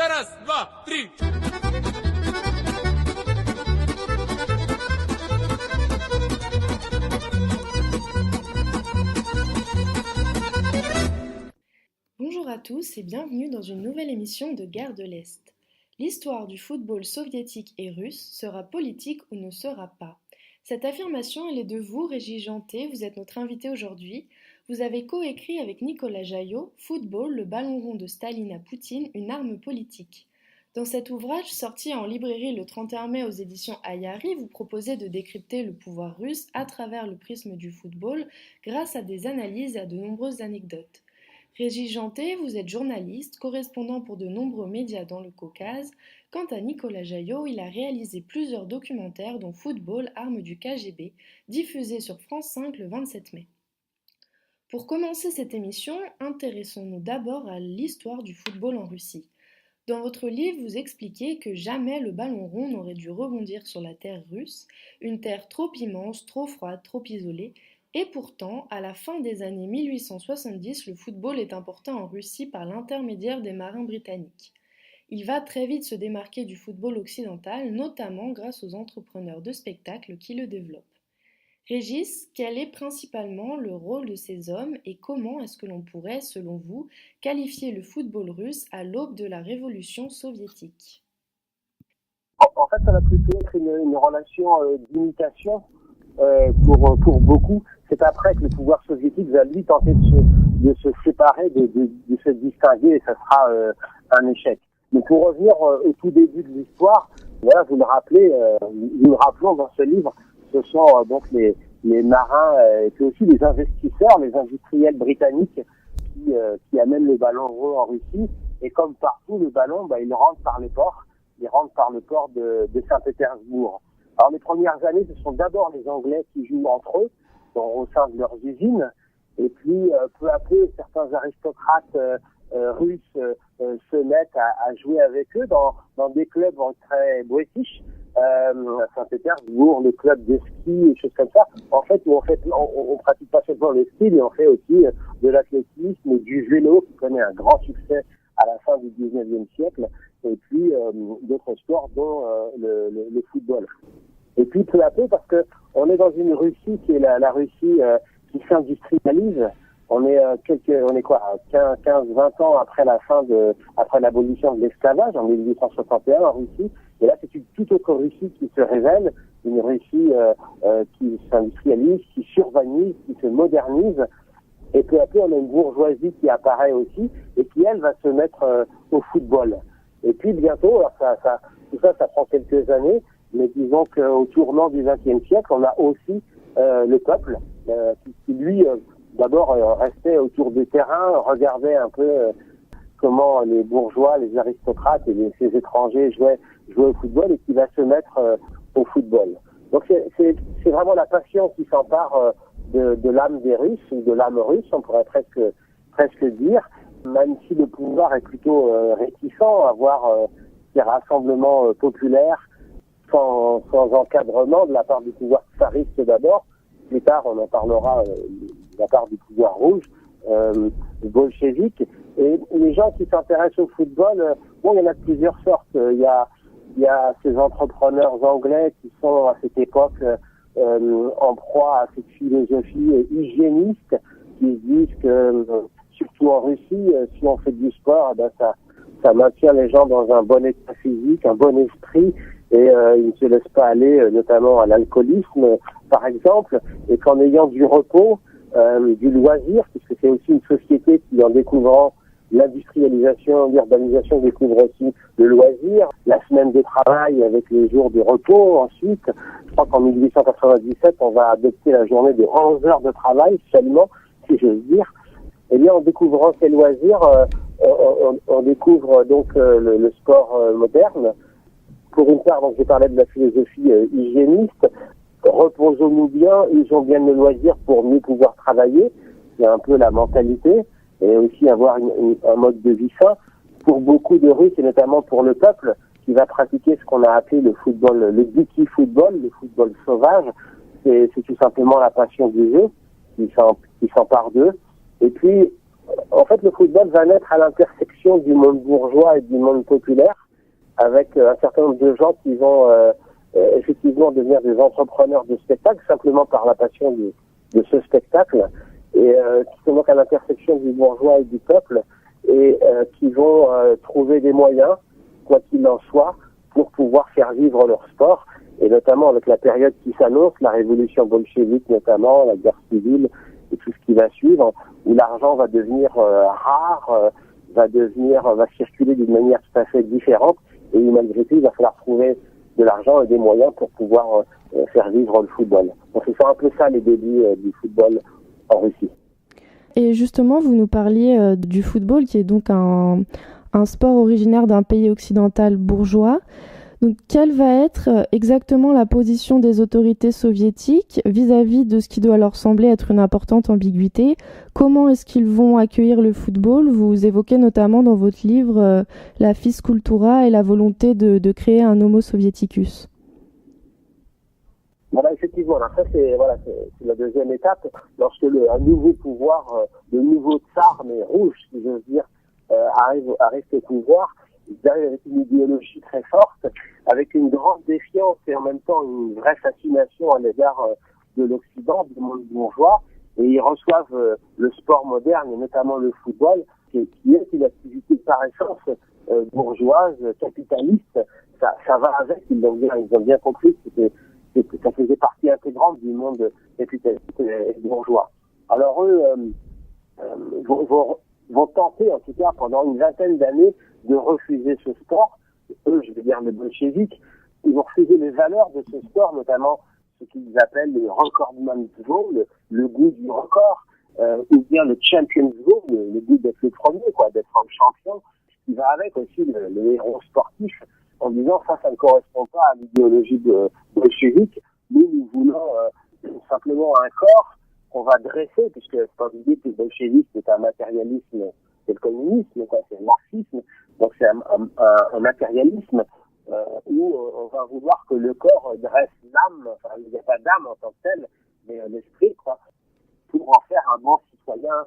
Раз, два, три. Bonjour à tous et bienvenue dans une nouvelle émission de Guerre de l'Est. L'histoire du football soviétique et russe sera politique ou ne sera pas. Cette affirmation, elle est de vous, Régis Janté, vous êtes notre invité aujourd'hui. Vous avez coécrit avec Nicolas Jaillot « Football, le ballon rond de Staline à Poutine, une arme politique ». Dans cet ouvrage, sorti en librairie le 31 mai aux éditions Ayari, vous proposez de décrypter le pouvoir russe à travers le prisme du football grâce à des analyses et à de nombreuses anecdotes. Régis Janté, vous êtes journaliste, correspondant pour de nombreux médias dans le Caucase. Quant à Nicolas Jaillot, il a réalisé plusieurs documentaires dont Football, arme du KGB, diffusé sur France 5 le 27 mai. Pour commencer cette émission, intéressons-nous d'abord à l'histoire du football en Russie. Dans votre livre, vous expliquez que jamais le ballon rond n'aurait dû rebondir sur la terre russe, une terre trop immense, trop froide, trop isolée. Et pourtant, à la fin des années 1870, le football est importé en Russie par l'intermédiaire des marins britanniques. Il va très vite se démarquer du football occidental, notamment grâce aux entrepreneurs de spectacles qui le développent. Régis, quel est principalement le rôle de ces hommes et comment est-ce que l'on pourrait, selon vous, qualifier le football russe à l'aube de la révolution soviétique ? En fait, ça va plutôt être une relation d'imitation pour beaucoup. C'est après que le pouvoir soviétique va lui tenter de se séparer, de se distinguer, et ça sera un échec. Mais pour revenir au tout début de l'histoire, voilà, vous le rappelons dans ce livre, ce sont donc les marins et puis aussi les investisseurs, les industriels britanniques qui amènent le ballon rond en Russie. Et comme partout, le ballon, il rentre par les ports. Il rentre par le port de Saint-Pétersbourg. Alors les premières années, ce sont d'abord les Anglais qui jouent entre eux, au sein de leurs usines. Et puis peu à peu, certains aristocrates russes se mettent à jouer avec eux dans des clubs très british. Saint-Pétersbourg, le club de ski, et choses comme ça. En fait, on pratique pas seulement le ski, mais on fait aussi de l'athlétisme et du vélo, qui connaît un grand succès à la fin du 19e siècle, et puis d'autres sports, dont le football. Et puis peu à peu, parce que on est dans une Russie qui est la Russie qui s'industrialise. On est 15-20 ans après l'abolition de l'esclavage en 1861 en Russie. Et là, c'est une toute autre Russie qui se révèle, une Russie qui s'industrialise, qui s'urbanise, qui se modernise. Et peu à peu, on a une bourgeoisie qui apparaît aussi et qui, elle, va se mettre au football. Et puis bientôt, alors tout ça prend quelques années, mais disons qu'au tournant du XXe siècle, on a aussi le peuple qui lui, d'abord, restait autour du terrain, regardait un peu comment les bourgeois, les aristocrates et ces étrangers jouaient au football et qui va se mettre au football. Donc c'est vraiment la passion qui s'empare de l'âme des Russes, ou de l'âme russe, on pourrait presque dire, même si le pouvoir est plutôt réticent à avoir des rassemblements populaires sans encadrement de la part du pouvoir tsariste d'abord. Plus tard, on en parlera de la part du pouvoir rouge, bolchevique. Et les gens qui s'intéressent au football, il y en a de plusieurs sortes. Il y a ces entrepreneurs anglais qui sont à cette époque en proie à cette philosophie hygiéniste, qui se disent que, surtout en Russie, si on fait du sport, ça maintient les gens dans un bon état physique, un bon esprit, et ils ne se laissent pas aller, notamment à l'alcoolisme, par exemple, et qu'en ayant du repos, du loisir, puisque c'est aussi une société qui, en découvrant l'industrialisation, l'urbanisation, découvre aussi le loisir, la semaine de travail avec les jours de repos. Ensuite, je crois qu'en 1897, on va adopter la journée de 11 heures de travail seulement, si j'ose dire. Eh bien, en découvrant ces loisirs, on découvre donc le sport moderne. Pour une part, donc, j'ai parlé de la philosophie hygiéniste. Reposons-nous bien, usons bien le loisir pour mieux pouvoir travailler. C'est un peu la mentalité. Et aussi avoir un mode de vie sain. Pour beaucoup de Russes, et notamment pour le peuple, qui va pratiquer ce qu'on a appelé le football, le diki football, le football sauvage, c'est tout simplement la passion du jeu qui s'empare d'eux. Et puis, En fait, le football va naître à l'intersection du monde bourgeois et du monde populaire, avec un certain nombre de gens qui vont effectivement devenir des entrepreneurs de spectacle, simplement par la passion de ce spectacle, et qui sont donc à l'intersection du bourgeois et du peuple, et qui vont trouver des moyens, quoi qu'il en soit, pour pouvoir faire vivre leur sport, et notamment avec la période qui s'annonce, la révolution bolchevique notamment, la guerre civile, et tout ce qui va suivre, où l'argent va devenir rare, va circuler d'une manière tout à fait différente, et où malgré tout, il va falloir trouver de l'argent et des moyens pour pouvoir faire vivre le football. Donc c'est un peu ça les débuts du football en Russie. Et justement, vous nous parliez du football, qui est donc un sport originaire d'un pays occidental bourgeois. Donc, quelle va être exactement la position des autorités soviétiques vis-à-vis de ce qui doit leur sembler être une importante ambiguïté? Comment est-ce qu'ils vont accueillir le football? Vous évoquez notamment dans votre livre la Fizkultura et la volonté de créer un Homo soviéticus. Voilà, effectivement, là, ça c'est la deuxième étape, lorsque un nouveau pouvoir, le nouveau tsar, mais rouge, si j'ose dire, arrive au pouvoir. Ils arrivent avec une idéologie très forte, avec une grande défiance et en même temps une vraie fascination à l'égard de l'Occident, du monde bourgeois, et ils reçoivent le sport moderne, et notamment le football, qui est une activité par essence bourgeoise, capitaliste. Ça va avec, ils ont bien compris que ça faisait partie intégrante du monde capitaliste et bourgeois. Alors eux vont tenter, en tout cas pendant une vingtaine d'années, de refuser ce sport. Eux, je veux dire les bolcheviks, ils vont refuser les valeurs de ce sport, notamment ce qu'ils appellent le recordman's goal, le goût du record, ou bien le champion's goal, le goût d'être le premier, d'être un champion, qui va avec aussi le héros sportif, en disant ça ne correspond pas à l'idéologie bolchevique. Nous voulons simplement un corps qu'on va dresser, puisque quand vous dites que le bolchevisme c'est un matérialisme, c'est le communisme, c'est le marxisme, donc c'est un matérialisme où on va vouloir que le corps dresse l'âme, enfin il n'y a pas d'âme en tant que telle, mais l'esprit, pour en faire un bon citoyen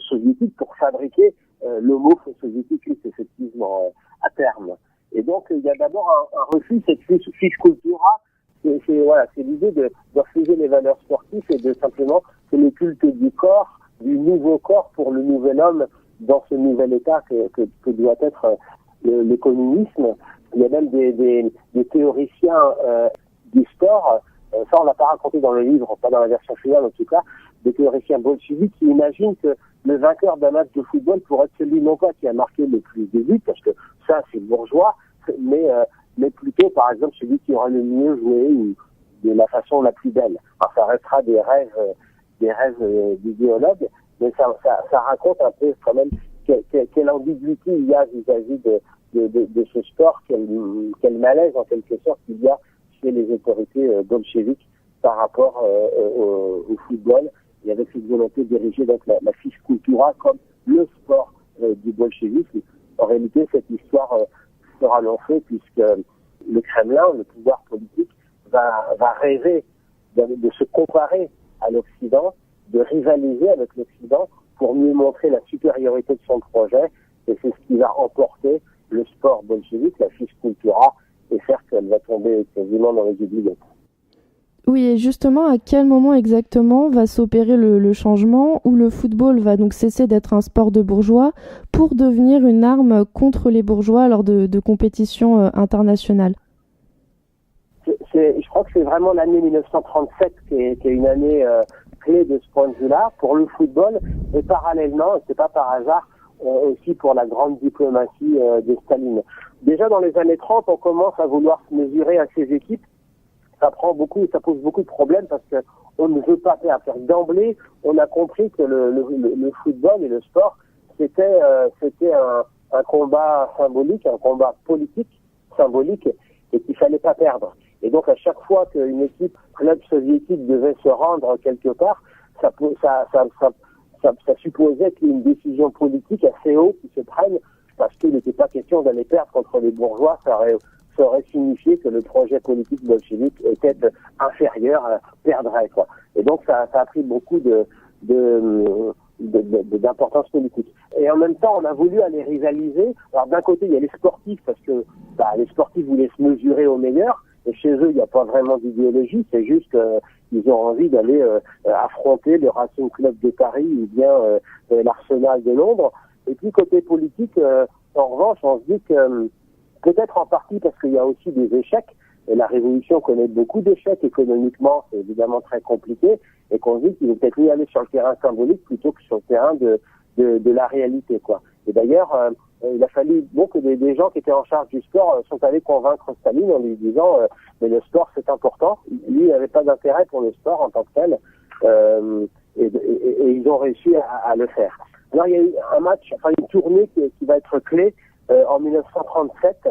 soviétique, pour fabriquer l'homo soviéticus, effectivement, à terme. Et donc il y a d'abord un refus, cette Fizkultura, c'est l'idée de refuser les valeurs sportives et de simplement c'est le culte du corps, du nouveau corps pour le nouvel homme dans ce nouvel état que doit être le communisme. Il y a même des théoriciens du sport, ça on l'a pas raconté dans le livre, pas dans la version finale en tout cas, des théoriciens bolcheviques qui imaginent que le vainqueur d'un match de football pourrait être celui non pas qui a marqué le plus de buts, parce que ça c'est bourgeois, mais plutôt par exemple celui qui aura le mieux joué ou de la façon la plus belle. Alors ça restera des rêves d'idéologues, mais ça raconte un peu quand même quelle ambiguïté il y a vis-à-vis de ce sport, quel malaise en quelque sorte il y a chez les autorités bolcheviques par rapport au football, et avec cette volonté de diriger donc la Fizkultura comme le sport du bolchevisme. En réalité, cette histoire sera lancée puisque le Kremlin, le pouvoir politique, va rêver de se comparer à l'Occident, de rivaliser avec l'Occident pour mieux montrer la supériorité de son projet, et c'est ce qui va emporter le sport bolchevique, la Fizkultura, et faire qu'elle va tomber quasiment dans les oubliettes. Oui, et justement, à quel moment exactement va s'opérer le changement où le football va donc cesser d'être un sport de bourgeois pour devenir une arme contre les bourgeois lors de compétitions internationales? Je crois que c'est vraiment l'année 1937 qui est une année clé de ce point de vue-là pour le football, et parallèlement, et c'est pas par hasard, aussi pour la grande diplomatie de Staline. Déjà dans les années 30, on commence à vouloir se mesurer à ces équipes. Ça pose beaucoup de problèmes parce que on ne veut pas faire d'emblée. On a compris que le football et le sport c'était un combat symbolique, un combat politique symbolique, et qu'il fallait pas perdre. Et donc à chaque fois qu'une équipe club soviétique devait se rendre quelque part, ça supposait qu'il y ait une décision politique assez haute qui se prenne, parce qu'il n'était pas question d'aller perdre contre les bourgeois. Ça aurait signifié que le projet politique bolchevique était inférieur, perdrait, Et donc ça a pris beaucoup de d'importance politique. Et en même temps, on a voulu aller rivaliser. Alors d'un côté, il y a les sportifs, parce que les sportifs voulaient se mesurer aux meilleurs, et chez eux, il n'y a pas vraiment d'idéologie, c'est juste qu'ils ont envie d'aller affronter le Racing Club de Paris ou bien l'Arsenal de Londres. Et puis côté politique, en revanche, on se dit que peut-être en partie parce qu'il y a aussi des échecs, et la Révolution connaît beaucoup d'échecs économiquement, c'est évidemment très compliqué, et qu'on se dit qu'il est peut-être mieux aller sur le terrain symbolique plutôt que sur le terrain de la réalité, quoi. Et d'ailleurs, il a fallu que des gens qui étaient en charge du sport sont allés convaincre Staline en lui disant mais le sport c'est important. Lui, il n'avait pas d'intérêt pour le sport en tant que tel, et ils ont réussi à le faire. Alors il y a eu un match, une tournée qui va être clé en 1937,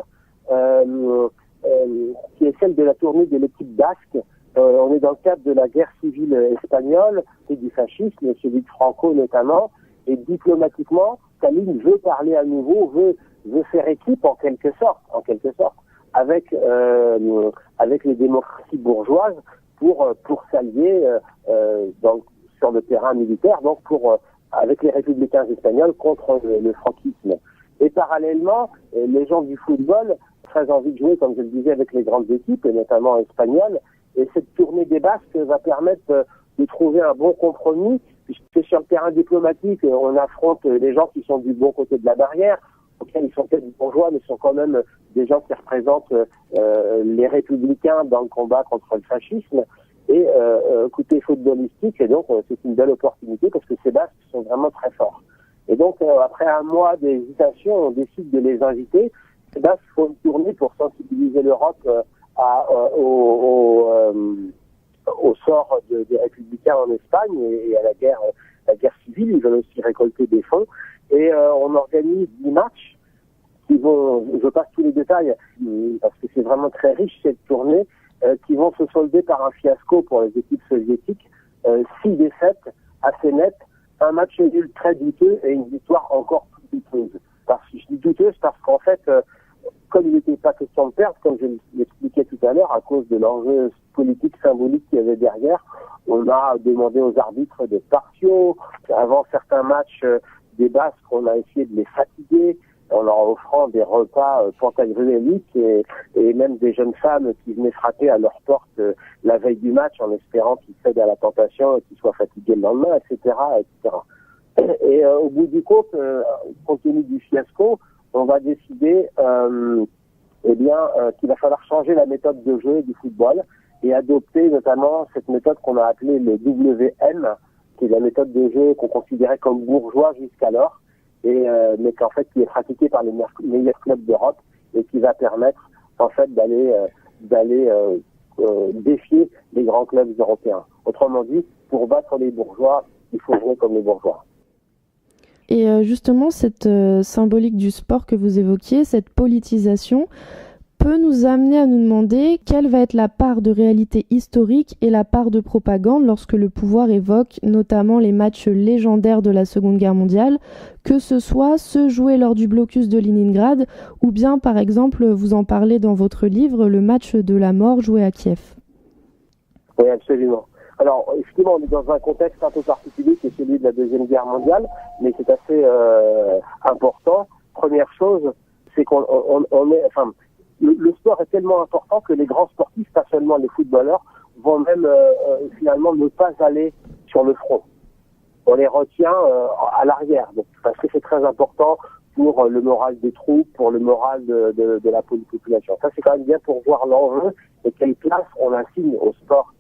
qui est celle de la tournée de l'équipe basque. On est dans le cadre de la guerre civile espagnole et du fascisme, celui de Franco notamment, et diplomatiquement, Staline veut parler à nouveau, veut faire équipe en quelque sorte, avec les démocraties bourgeoises pour s'allier sur le terrain militaire, donc avec les républicains espagnols contre le franquisme. Et parallèlement, les gens du football ont très envie de jouer, comme je le disais, avec les grandes équipes, et notamment espagnoles. Et cette tournée des Basques va permettre de trouver un bon compromis, puisque sur le terrain diplomatique, on affronte les gens qui sont du bon côté de la barrière, auxquels ils sont peut-être bourgeois, mais sont quand même des gens qui représentent les républicains dans le combat contre le fascisme. Et côté footballistique, et donc c'est une belle opportunité parce que ces Basques sont vraiment très forts. Et donc après un mois d'hésitation, on décide de les inviter. Ces Basques font une tournée pour sensibiliser l'Europe au sort des républicains en Espagne et à la guerre civile. Ils veulent aussi récolter des fonds. Et on organise 10 matchs qui vont, je passe tous les détails parce que c'est vraiment très riche cette tournée, qui vont se solder par un fiasco pour les équipes soviétiques, 6 défaites assez nettes, un match nul très douteux et une victoire encore plus douteuse. Je dis douteuse parce qu'en fait, comme il n'était pas question de perdre, comme je l'expliquais tout à l'heure, à cause de l'enjeu politique symbolique qu'il y avait derrière, on a demandé aux arbitres d'être partiaux. Avant certains matchs des Basques, on a essayé de les fatiguer en leur offrant des repas pantagruéliques et même des jeunes femmes qui venaient frapper à leur porte la veille du match en espérant qu'ils cèdent à la tentation et qu'ils soient fatigués le lendemain, etc., etc. Et au bout du compte tenu du fiasco, on va décider qu'il va falloir changer la méthode de jeu du football et adopter notamment cette méthode qu'on a appelée le WM, qui est la méthode de jeu qu'on considérait comme bourgeois jusqu'alors, mais qu'en fait qui est pratiquée par les meilleurs clubs d'Europe et qui va permettre en fait d'aller défier les grands clubs européens. Autrement dit, pour battre les bourgeois, il faut jouer comme les bourgeois. Et justement, cette symbolique du sport que vous évoquiez, cette politisation, peut nous amener à nous demander quelle va être la part de réalité historique et la part de propagande lorsque le pouvoir évoque notamment les matchs légendaires de la Seconde Guerre mondiale, que ce soit ceux joués lors du blocus de Leningrad ou bien, par exemple, vous en parlez dans votre livre, le match de la mort joué à Kiev. Oui, absolument. Alors, effectivement, on est dans un contexte un peu particulier qui est celui de la Deuxième Guerre mondiale, mais c'est assez important. Première chose, c'est le sport est tellement important que les grands sportifs, pas seulement les footballeurs, vont même finalement ne pas aller sur le front. On les retient à l'arrière, donc, parce que c'est très important pour le moral des troupes, pour le moral de la population. Ça, c'est quand même bien pour voir l'enjeu et quelle place on assigne au sport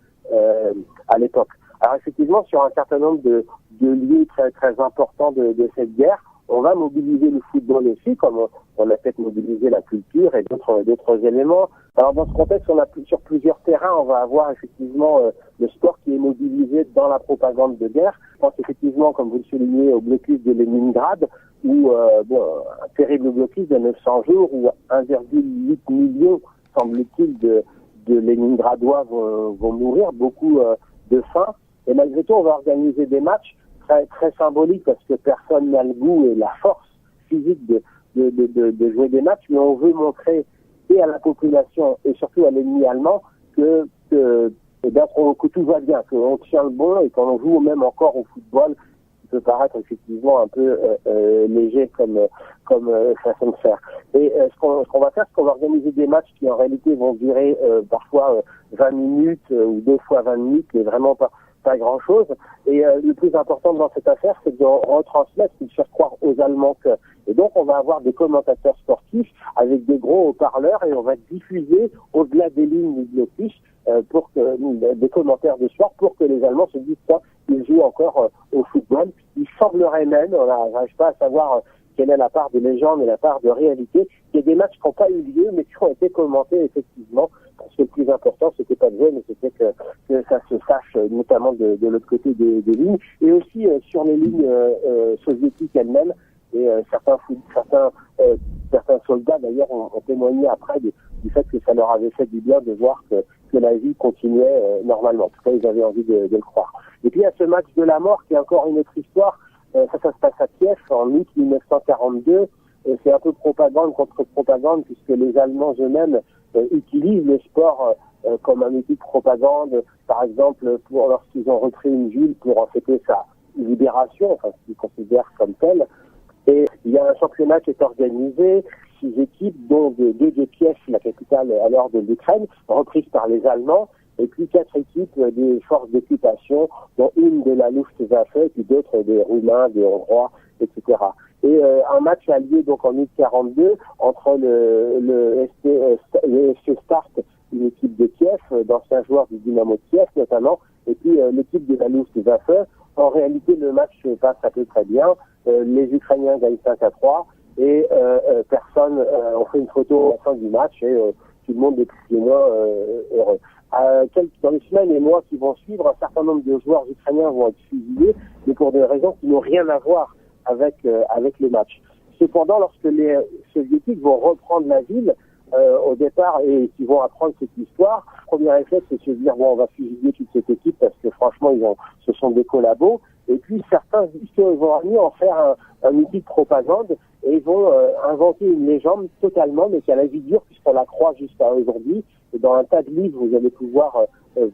à l'époque. Alors effectivement, sur un certain nombre de lieux très très importants de cette guerre, on va mobiliser le football aussi, comme on a peut-être mobilisé la culture et d'autres éléments. Alors dans ce contexte, sur plusieurs terrains, on va avoir effectivement le sport qui est mobilisé dans la propagande de guerre. Je pense effectivement, comme vous le soulignez, au blocus de Leningrad, où un terrible blocus de 900 jours, où 1,8 million, semble-t-il, de Léningradois vont mourir, beaucoup de faim. Et malgré tout, on va organiser des matchs très, très symboliques parce que personne n'a le goût et la force physique de jouer des matchs, mais on veut montrer et à la population et surtout à l'ennemi allemand que tout va bien, qu'on tient le bon et qu'on joue même encore au football peut paraître effectivement un peu léger comme façon de faire. Et ce qu'on va faire, c'est qu'on va organiser des matchs qui en réalité vont durer parfois 20 minutes ou 2 fois 20 minutes, mais vraiment pas grand-chose. Et le plus important dans cette affaire, c'est de retransmettre, c'est de faire croire aux Allemands que... Et donc, on va avoir des commentateurs sportifs avec des gros haut-parleurs et on va diffuser au-delà des lignes du blocus pour que des commentaires de sport pour que les Allemands se disent ça, ils jouent encore au football. Il semblerait même, on n'arrive pas à savoir quelle est la part de légende et la part de réalité, qu'il y a des matchs qui n'ont pas eu lieu mais qui ont été commentés effectivement. Parce que le plus important, c'était pas de jouer, mais c'était que ça se sache, notamment de l'autre côté des lignes, et aussi sur les lignes soviétiques elles-mêmes. Et certains soldats d'ailleurs ont témoigné après du fait que ça leur avait fait du bien de voir que la vie continuait normalement. En tout cas, ils avaient envie de le croire. Et puis il y a ce match de la mort qui est encore une autre histoire. Ça se passe à Kiev en août 1942. C'est un peu propagande contre propagande puisque les Allemands eux-mêmes utilisent le sport comme un outil de propagande. Par exemple, lorsqu'ils ont repris une ville pour en fêter sa libération, enfin ce qu'ils considèrent comme tel. Et il y a un championnat qui est organisé, 6 équipes, dont 2 de Kiev, la capitale alors de l'Ukraine, reprises par les Allemands, et puis 4 équipes des forces d'occupation, dont une de la Luftwaffe, et puis d'autres des Roumains, des Hongrois, etc. Et un match a lieu donc en 1942 entre le FC Start, une équipe de Kiev, d'anciens joueurs du Dynamo de Kiev notamment, et puis l'équipe de la Luftwaffe. En réalité, le match se passe à peu près bien. Les Ukrainiens gagnent 5-3 et personne, on fait une photo à la fin du match et tout le monde est plus ou moins heureux. Dans les semaines et mois qui vont suivre, un certain nombre de joueurs ukrainiens vont être fusillés, mais pour des raisons qui n'ont rien à voir avec le match. Cependant, lorsque les soviétiques vont reprendre la ville au départ et qui vont apprendre cette histoire, le premier effet c'est de se dire bon, on va fusiller toute cette équipe parce que franchement ce sont des collabos. Et puis certains vont en faire un outil de propagande et vont inventer une légende totalement, mais qui a la vie dure puisqu'on la croit jusqu'à aujourd'hui. Et dans un tas de livres, vous allez pouvoir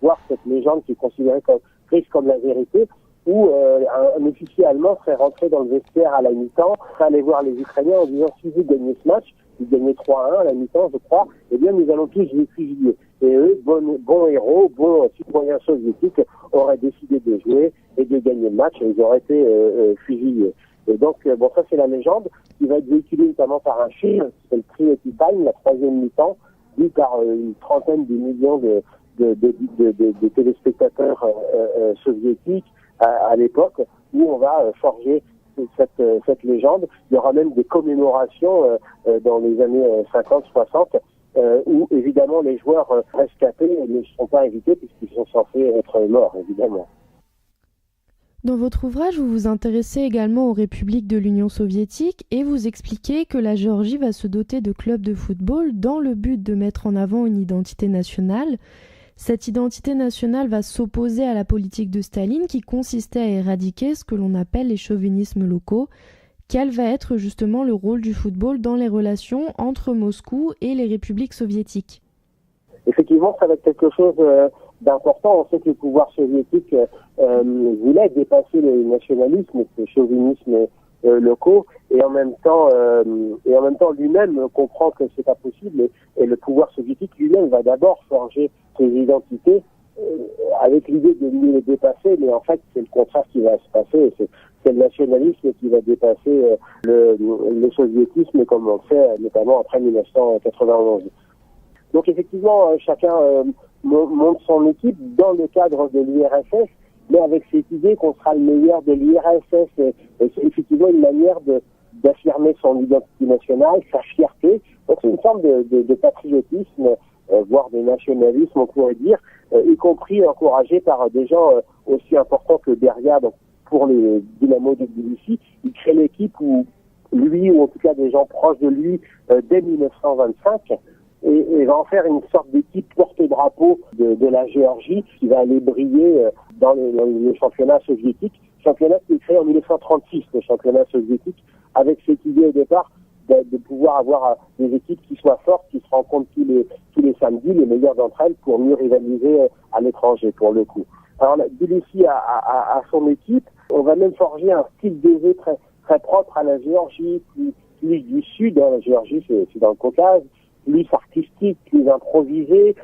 voir cette légende qui est considérée prise comme la vérité, où un officier allemand serait rentré dans le vestiaire à la mi-temps, serait allé voir les Ukrainiens en disant si vous gagnez ce match, vous gagnez 3-1 à la mi-temps, je crois, eh bien nous allons tous vous fusiller. Et eux, bons héros, bons citoyens soviétiques, auraient décidé de jouer et de gagner le match, et ils auraient été fusillés. Et donc, bon, ça c'est la légende qui va être véhiculée notamment par un film, c'est le Trinity Time, la 3e mi-temps, vu par une trentaine de millions de téléspectateurs soviétiques à l'époque, où on va forger cette légende. Il y aura même des commémorations dans les années 50-60, où évidemment les joueurs rescapés ne seront pas invités puisqu'ils sont censés être morts, évidemment. Dans votre ouvrage, vous vous intéressez également aux républiques de l'Union soviétique et vous expliquez que la Géorgie va se doter de clubs de football dans le but de mettre en avant une identité nationale. Cette identité nationale va s'opposer à la politique de Staline qui consistait à éradiquer ce que l'on appelle les chauvinismes locaux. Quel va être justement le rôle du football dans les relations entre Moscou et les républiques soviétiques ? Effectivement, ça va être quelque chose d'important. On sait que le pouvoir soviétique voulait dépasser le nationalisme, le chauvinisme locaux, et en même temps lui-même comprend que c'est pas possible. Et le pouvoir soviétique lui-même va d'abord forger ses identités avec l'idée de mieux les dépasser, mais en fait c'est le contraire qui va se passer. C'est le nationalisme qui va dépasser le soviétisme, comme on le fait notamment après 1991. Donc effectivement, chacun monte son équipe dans le cadre de l'URSS, mais avec cette idée qu'on sera le meilleur de l'URSS. Et c'est effectivement une manière d'affirmer son identité nationale, sa fierté. Donc c'est une forme de patriotisme, voire de nationalisme, on pourrait dire, y compris encouragé par des gens aussi importants que Beria, donc pour les Dynamo de Tbilissi. Il crée l'équipe où lui, ou en tout cas des gens proches de lui, dès 1925, et va en faire une sorte d'équipe porte-drapeau de la Géorgie qui va aller briller dans le championnat soviétique. Championnat qui est créé en 1936, le championnat soviétique, avec cette idée au départ de pouvoir avoir des équipes qui soient fortes, qui se rencontrent tous les samedis, les meilleures d'entre elles, pour mieux rivaliser à l'étranger, pour le coup. Alors Tbilissi a son équipe. On va même forger un style de jeu très très propre à la Géorgie, plus du sud. Hein. La Géorgie, c'est dans le Caucase, plus artistique, plus improvisé,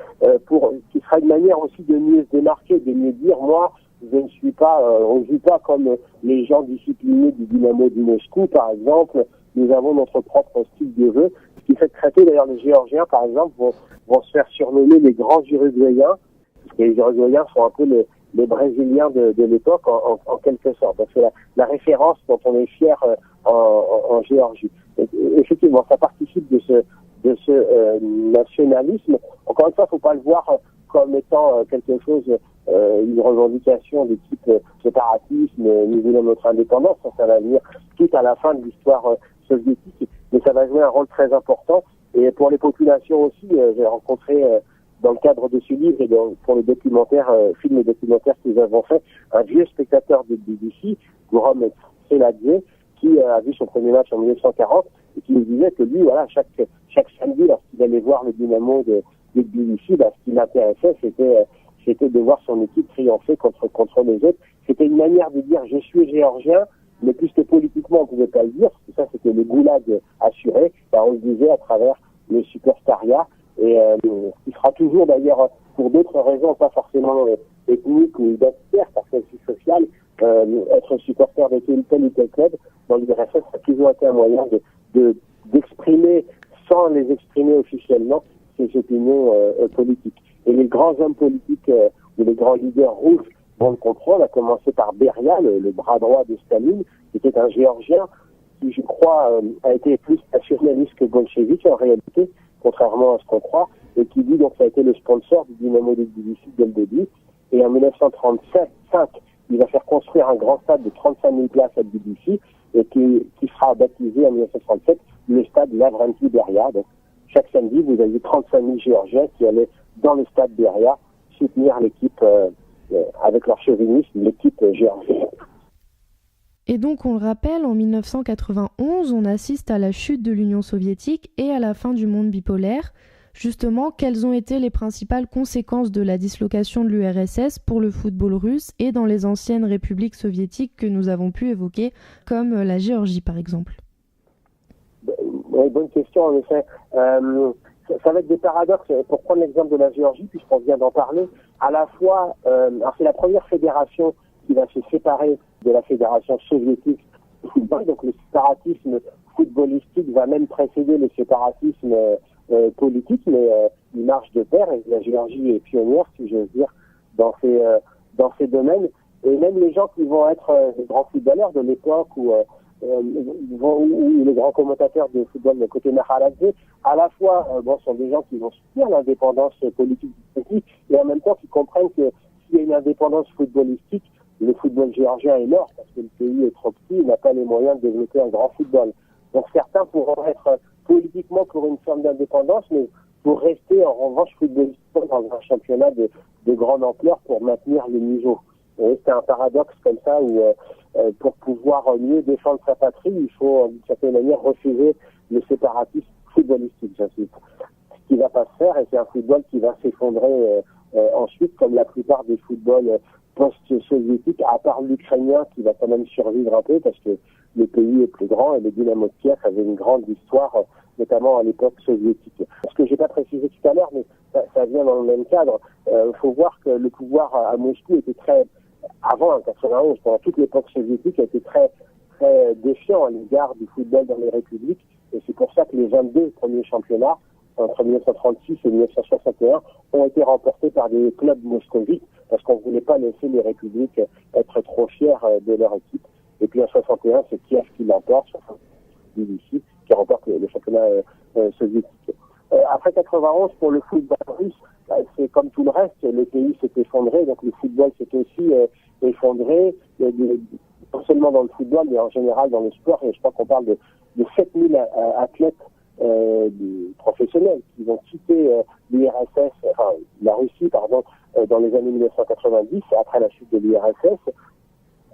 qui sera une manière aussi de mieux se démarquer, de mieux dire moi, je ne suis pas, on ne joue pas comme les gens disciplinés du Dynamo de Moscou, par exemple. Nous avons notre propre style de jeu, ce qui fait très peu. D'ailleurs, les Géorgiens, par exemple, vont se faire surnommer les grands Uruguayens, parce que les Uruguayens sont un peu les Brésiliens de l'époque, en quelque sorte. C'est la référence dont on est fier en Géorgie. Et, effectivement, ça participe de ce nationalisme. Encore une fois, il ne faut pas le voir comme étant quelque chose, une revendication de type séparatisme, nous voulons notre indépendance. Ça va venir tout à la fin de l'histoire soviétique, mais ça va jouer un rôle très important. Et pour les populations aussi, j'ai rencontré dans le cadre de ce livre et pour le documentaire, film et documentaire que nous avons fait, un vieux spectateur de BBC, Gorom Tseladze, qui a vu son premier match en 1940 et qui nous disait que lui, voilà, chaque samedi, lorsqu'il allait voir le Dynamo de Tbilissi, ce qui l'intéressait, c'était de voir son équipe triompher contre les autres. C'était une manière de dire je suis géorgien, mais puisque politiquement on pouvait pas le dire, parce que ça c'était le goulag assuré, on le disait à travers le superstariat, et il sera toujours d'ailleurs pour d'autres raisons, pas forcément ethniques ou identitaires, parce que c'est social, être supporter de tel ou tel club dans l'URSS, ça a toujours été un moyen d'exprimer, sans les exprimer officiellement, ses opinions politiques. Et les grands hommes politiques ou les grands leaders russes vont le comprendre, à commencer par Beria, le bras droit de Staline, qui était un Géorgien qui, je crois, a été plus nationaliste que bolchevique en réalité, contrairement à ce qu'on croit, et qui dit donc ça a été le sponsor du Dynamo de Tbilissi dès le début. Et en 1935, il va faire construire un grand stade de 35 000 places à Tbilissi, et qui sera baptisé en 1937 le stade Lavrenti Beria. Donc chaque samedi, vous aviez 35 000 Géorgiens qui allaient dans le stade Beria soutenir l'équipe, avec leur chauvinisme, l'équipe géorgienne. Et donc, on le rappelle, en 1991, on assiste à la chute de l'Union soviétique et à la fin du monde bipolaire. Justement, quelles ont été les principales conséquences de la dislocation de l'URSS pour le football russe et dans les anciennes républiques soviétiques que nous avons pu évoquer, comme la Géorgie par exemple? Oui, bonne question en effet. Ça va être des paradoxes. Pour prendre l'exemple de la Géorgie, puisqu'on vient d'en parler, à la fois, alors c'est la première fédération qui va se séparer de la fédération soviétique de football, donc le séparatisme footballistique va même précéder le séparatisme politique, mais il marche de pair, et la Géorgie est pionnière, si j'ose dire, dans ces domaines. Et même les gens qui vont être les grands footballeurs de l'époque ou les grands commentateurs de football de côté Mahaladze, à la fois sont des gens qui vont soutenir l'indépendance politique du pays, et en même temps qui comprennent que s'il y a une indépendance footballistique, le football géorgien est mort, parce que le pays est trop petit, il n'a pas les moyens de développer un grand football. Donc certains pourront être politiquement pour une forme d'indépendance, mais pour rester en revanche footballistiquement dans un championnat de grande ampleur pour maintenir le niveau. C'est un paradoxe comme ça où pour pouvoir mieux défendre sa patrie, il faut d'une certaine manière refuser le séparatisme footballistique. C'est ce qui ne va pas se faire, et c'est un football qui va s'effondrer ensuite, comme la plupart des footballs post-soviétiques, à part l'ukrainien qui va quand même survivre un peu parce que le pays est plus grand, et le Dynamo de Kiev avait une grande histoire, notamment à l'époque soviétique. Ce que j'ai pas précisé tout à l'heure, mais ça vient dans le même cadre, faut voir que le pouvoir à Moscou était avant, en 91, pendant toute l'époque soviétique, a été très, très défiant à l'égard du football dans les républiques, et c'est pour ça que les 22 premiers championnats, entre 1936 et 1961, ont été remportés par des clubs moscovites, parce qu'on ne voulait pas laisser les républiques être trop fiers de leur équipe. Et puis en 61, c'est Kiev qui l'emporte, ici, qui remporte le championnat soviétique. Après 91, pour le football russe, c'est comme tout le reste, le pays s'est effondré, donc le football s'est aussi effondré, non seulement dans le football, mais en général dans le sport, et je crois qu'on parle de 7000 athlètes professionnels qui ont quitté l'URSS, la Russie, dans les années 1990, après la chute de l'URSS,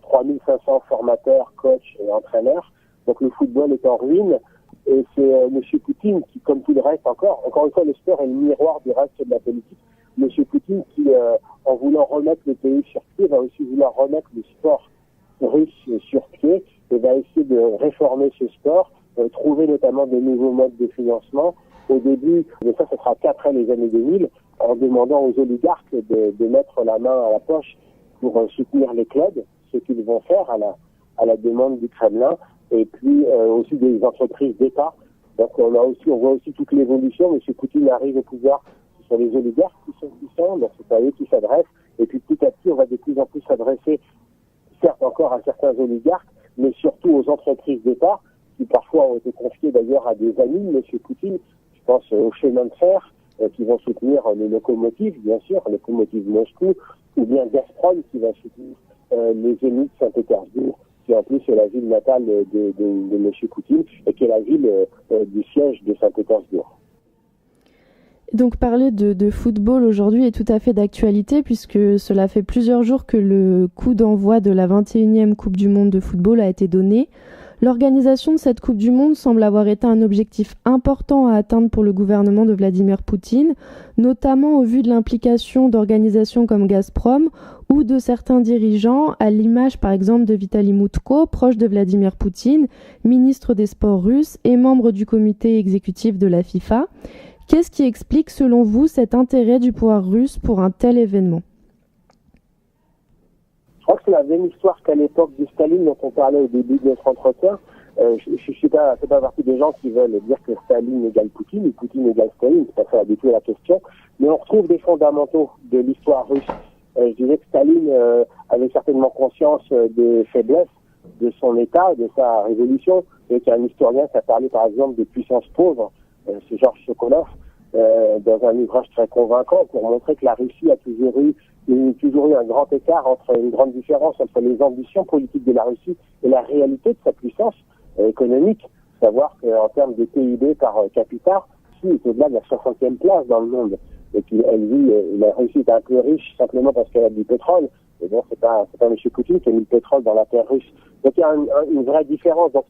3500 formateurs, coachs et entraîneurs. Donc le football est en ruine, et c'est M. Poutine qui, comme tout le reste encore une fois, le sport est le miroir du reste de la politique. M. Poutine qui, en voulant remettre le pays sur pied, va aussi vouloir remettre le sport russe sur pied et va essayer de réformer ce sport, trouver notamment de nouveaux modes de financement. Au début, mais ça sera qu'après les années 2000, en demandant aux oligarques de mettre la main à la poche pour soutenir les clubs, ce qu'ils vont faire à la demande du Kremlin, et puis aussi des entreprises d'État. Donc on voit aussi toute l'évolution. M. Poutine arrive au pouvoir, ce sont les oligarques qui sont puissants, donc c'est à eux qui s'adressent, et puis petit à petit on va de plus en plus s'adresser, certes encore à certains oligarques, mais surtout aux entreprises d'État, qui parfois ont été confiées d'ailleurs à des amis de M. Poutine. Je pense aux chemins de fer, qui vont soutenir les locomotives, bien sûr, locomotives Moscou, ou bien Gazprom qui va soutenir les Zénith de Saint-Pétersbourg, qui en plus est la ville natale de M. Poutine, et qui est la ville du siège de Saint-Pétersbourg. Donc parler de football aujourd'hui est tout à fait d'actualité, puisque cela fait plusieurs jours que le coup d'envoi de la 21e Coupe du Monde de football a été donné. L'organisation de cette Coupe du Monde semble avoir été un objectif important à atteindre pour le gouvernement de Vladimir Poutine, notamment au vu de l'implication d'organisations comme Gazprom ou de certains dirigeants, à l'image par exemple de Vitali Mutko, proche de Vladimir Poutine, ministre des Sports russe et membre du comité exécutif de la FIFA. Qu'est-ce qui explique selon vous cet intérêt du pouvoir russe pour un tel événement ? Je crois que c'est la même histoire qu'à l'époque de Staline dont on parlait au début de notre entretien. Je ne fais pas partie des gens qui veulent dire que Staline égale Poutine ou Poutine égale Staline, c'est pas ça du tout la question. Mais on retrouve des fondamentaux de l'histoire russe. Je disais que Staline avait certainement conscience des faiblesses de son État, de sa révolution, et qu'un historien qui a parlé par exemple de puissances pauvres, c'est Georges Sokolov, dans un ouvrage très convaincant pour montrer que la Russie a toujours eu un grand écart une grande différence entre les ambitions politiques de la Russie et la réalité de sa puissance économique. Savoir qu'en termes de PIB par capita, la Russie est au-delà de la 60e place dans le monde. Et puis la Russie est un peu riche simplement parce qu'elle a du pétrole. Et donc c'est pas M. Poutine qui a mis le pétrole dans la terre russe. Donc il y a une vraie différence. Donc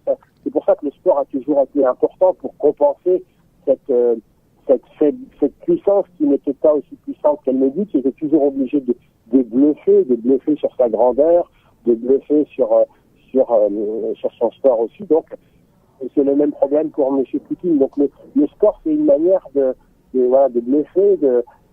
c'est pour ça que le sport a toujours été important pour compenser cette puissance qui n'était pas aussi puissante qu'elle le dit, qui était toujours obligée de bluffer sur sa grandeur, de bluffer sur son sport aussi. Donc c'est le même problème pour M. Poutine. Donc le sport, c'est une manière de bluffer,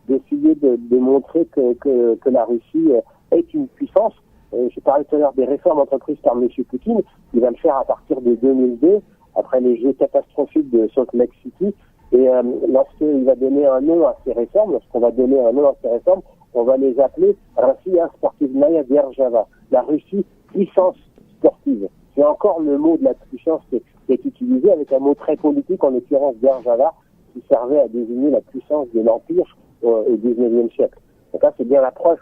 d'essayer de montrer que la Russie est une puissance. Je parlais tout à l'heure des réformes entreprises par M. Poutine. Il va le faire à partir de 2002, après les Jeux catastrophiques de Salt Lake City. Et lorsqu'il va donner un nom à ces réformes, on va les appeler Russia Sportivnaya Держава, la Russie puissance sportive. C'est encore le mot de la puissance qui est utilisé avec un mot très politique, en l'occurrence Держава, qui servait à désigner la puissance de l'Empire au XIXe siècle. Donc là, c'est bien la preuve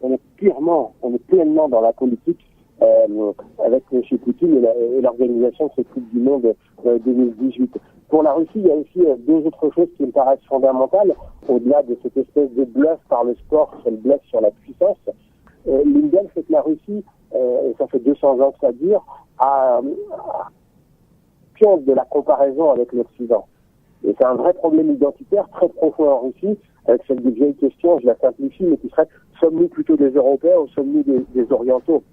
qu'on est pleinement dans la politique avec M. Poutine et l'organisation de cette Coupe du Monde 2018. Pour la Russie, il y a aussi deux autres choses qui me paraissent fondamentales, au-delà de cette espèce de bluff par le sport, c'est le bluff sur la puissance. L'une d'elles, c'est que la Russie, et ça fait 200 ans que ça dure, a pionce de la comparaison avec l'Occident. Et c'est un vrai problème identitaire très profond en Russie, avec cette vieille question, je la simplifie, mais qui serait, sommes-nous plutôt des Européens ou sommes-nous des Orientaux ?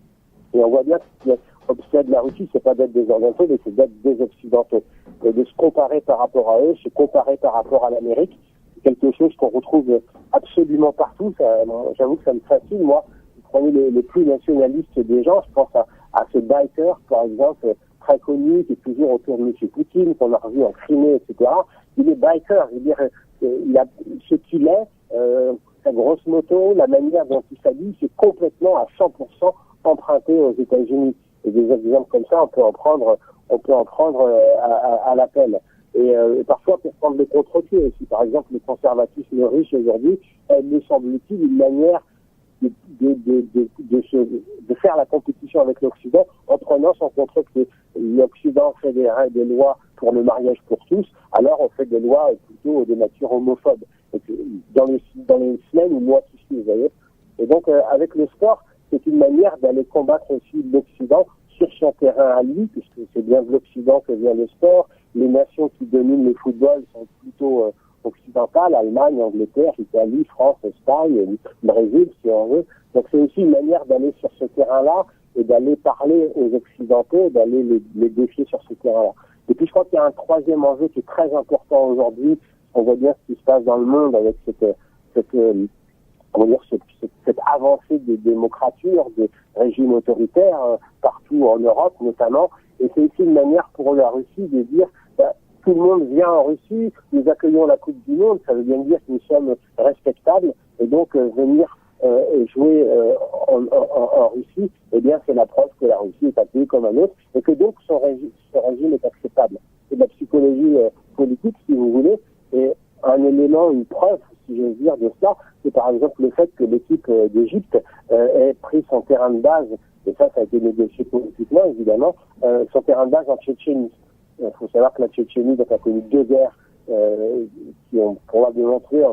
Et on voit bien que ce qui obsède la Russie, c'est pas d'être des Orientaux, mais c'est d'être des Occidentaux. Et de se comparer par rapport à eux, se comparer par rapport à l'Amérique, c'est quelque chose qu'on retrouve absolument partout. J'avoue que ça me fascine, moi. Vous prenez les plus nationalistes des gens, je pense à ce biker, par exemple, très connu, qui est toujours autour de M. Poutine, qu'on a revu en Crimée, etc. Il est biker, il a ce qu'il est, sa grosse moto, la manière dont il s'habille, c'est complètement à 100% emprunté aux États-Unis. Et des exemples comme ça, on peut en prendre à l'appel. Et parfois pour prendre le contre-pied aussi. Par exemple, le conservatisme russe aujourd'hui me semble-t-il une manière de faire la compétition avec l'Occident en prenant son contre-pied. L'Occident fait des lois pour le mariage pour tous, alors on fait des lois plutôt de nature homophobe. Dans les semaines ou mois qui suivent, vous voyez. Et donc avec le sport, c'est une manière d'aller combattre aussi l'Occident sur son terrain à lui, puisque c'est bien de l'Occident que vient le sport. Les nations qui dominent le football sont plutôt occidentales. occidentales, Allemagne, Angleterre, Italie, France, Espagne, Brésil, si on veut. Donc c'est aussi une manière d'aller sur ce terrain-là et d'aller parler aux Occidentaux, d'aller les défier sur ce terrain-là. Et puis je crois qu'il y a un troisième enjeu qui est très important aujourd'hui. On voit bien ce qui se passe dans le monde avec cette avancée de démocrature, de régimes autoritaires partout en Europe notamment. Et c'est aussi une manière pour la Russie de dire tout le monde vient en Russie, nous accueillons la Coupe du Monde, ça veut bien dire que nous sommes respectables, et donc venir jouer en Russie, eh bien c'est la preuve que la Russie est un pays comme un autre, et que donc ce régime est acceptable. C'est de la psychologie politique, si vous voulez, et un élément, une preuve, si je veux dire, de cela, c'est par exemple le fait que l'équipe d'Égypte ait pris son terrain de base, et ça a été négocié politiquement, évidemment, son terrain de base en Tchétchénie. Il faut savoir que la Tchétchénie a connu 2 guerres qui ont probablement tué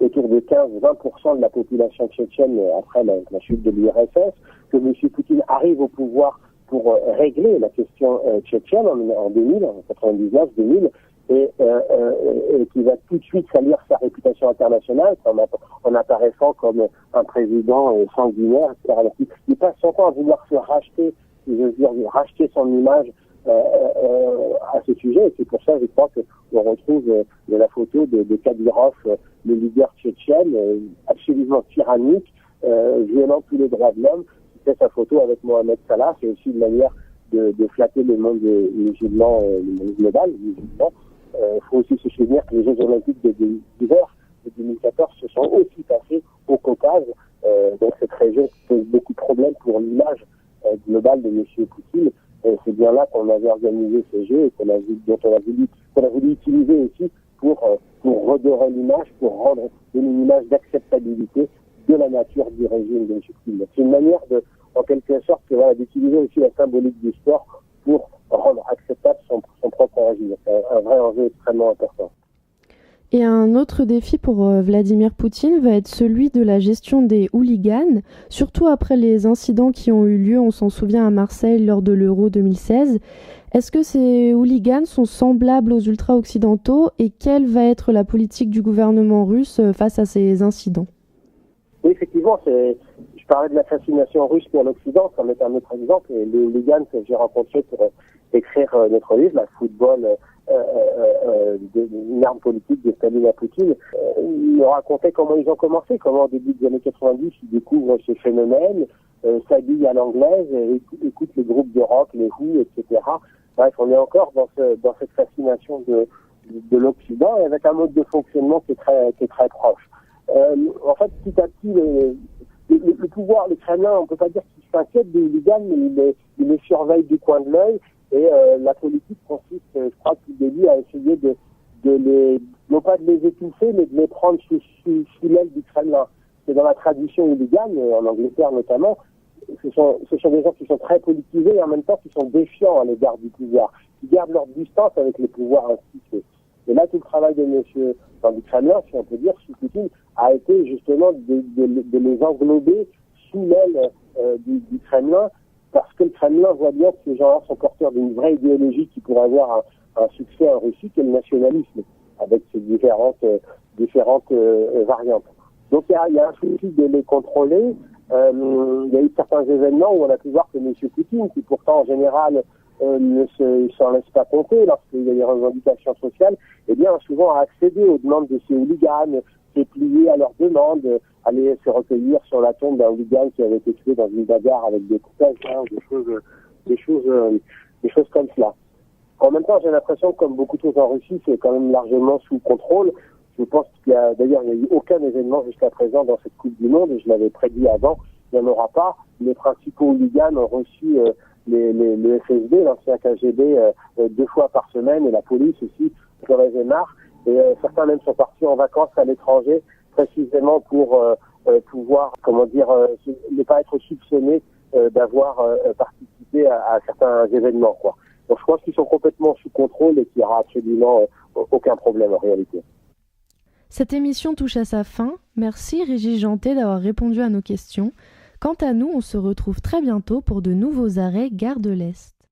autour de 15-20% de la population tchétchène après la chute de l'URSS, que M. Poutine arrive au pouvoir pour régler la question tchétchène en 2000, en 99-2000, et qui va tout de suite salir sa réputation internationale en apparaissant comme un président sanguinaire, etc. Il passe son temps à vouloir se racheter, si je veux dire, racheter son image à ce sujet, et c'est pour ça, je crois, qu'on retrouve de la photo de Kadyrov, le leader tchétchène, absolument tyrannique, violant tous les droits de l'homme. C'est sa photo avec Mohamed Salah, c'est aussi une manière de flatter le monde musulman, le monde global musulman. Il faut aussi se souvenir que les Jeux Olympiques d'hiver de 2014 se sont aussi passés au Caucase, donc cette région pose beaucoup de problèmes pour l'image globale de M. Poutine. C'est bien là qu'on avait organisé ces Jeux et dont on a voulu utiliser aussi pour redorer l'image, pour rendre une image d'acceptabilité de la nature du régime de M. Poutine. C'est une manière en quelque sorte, d'utiliser aussi la symbolique du sport pour rendre acceptable son propre régime. C'est un vrai enjeu extrêmement important. Et un autre défi pour Vladimir Poutine va être celui de la gestion des hooligans, surtout après les incidents qui ont eu lieu, on s'en souvient, à Marseille lors de l'Euro 2016. Est-ce que ces hooligans sont semblables aux ultra-occidentaux et quelle va être la politique du gouvernement russe face à ces incidents ? Oui, effectivement, je parlais de la fascination russe pour l'Occident, ça m'est un autre exemple, et les hooligans que j'ai rencontrés pour écrire notre livre, la football, une arme politique de Staline à Poutine, me racontaient comment ils ont commencé, comment au début des années 90 ils découvrent ce phénomène, s'habillent à l'anglaise, écoutent les groupes de rock, les Who, etc. Bref, on est encore dans cette fascination de l'Occident, et avec un mode de fonctionnement qui est très proche. En fait, petit à petit, le pouvoir, le Kremlin, on ne peut pas dire qu'il s'inquiète des hooligans, mais il les surveille du coin de l'œil. Et la politique consiste, je crois, depuis le début, à essayer de non pas de les étouffer, mais de les prendre sous l'aile du Kremlin. C'est dans la tradition hooligan, en Angleterre notamment, ce sont des gens qui sont très politisés et en même temps qui sont défiants à l'égard du pouvoir, qui gardent leur distance avec les pouvoirs institués. Et là, tout le travail du Kremlin, si on peut dire, sous Poutine, a été justement de les englober sous l'aile du Kremlin, parce que le Kremlin voit bien que ces gens-là sont porteurs d'une vraie idéologie qui pourrait avoir un succès en Russie, qui est le nationalisme, avec ses différentes variantes. Donc il y a un souci de les contrôler. Il y a eu certains événements où on a pu voir que M. Poutine, qui pourtant en général ne s'en laisse pas compter lorsqu'il y a des revendications sociales, eh bien souvent a accédé aux demandes de ces hooligans, s'est plié à leurs demandes, aller se recueillir sur la tombe d'un hooligan qui avait été tué dans une bagarre avec des coupes, des choses comme cela. En même temps, j'ai l'impression que comme beaucoup de choses en Russie, c'est quand même largement sous contrôle. Je pense qu'il y a eu aucun événement jusqu'à présent dans cette Coupe du Monde, et je l'avais prédit avant, il n'y en aura pas. Les principaux hooligans ont reçu le FSB, l'ancien KGB, 2 fois par semaine, et la police aussi, j'en avais marre. Et certains même sont partis en vacances à l'étranger, précisément pour pouvoir, ne pas être soupçonnés d'avoir participé à certains événements, quoi. Donc je pense qu'ils sont complètement sous contrôle et qu'il n'y aura absolument aucun problème en réalité. Cette émission touche à sa fin. Merci Régis Janté d'avoir répondu à nos questions. Quant à nous, on se retrouve très bientôt pour de nouveaux arrêts Gare de l'Est.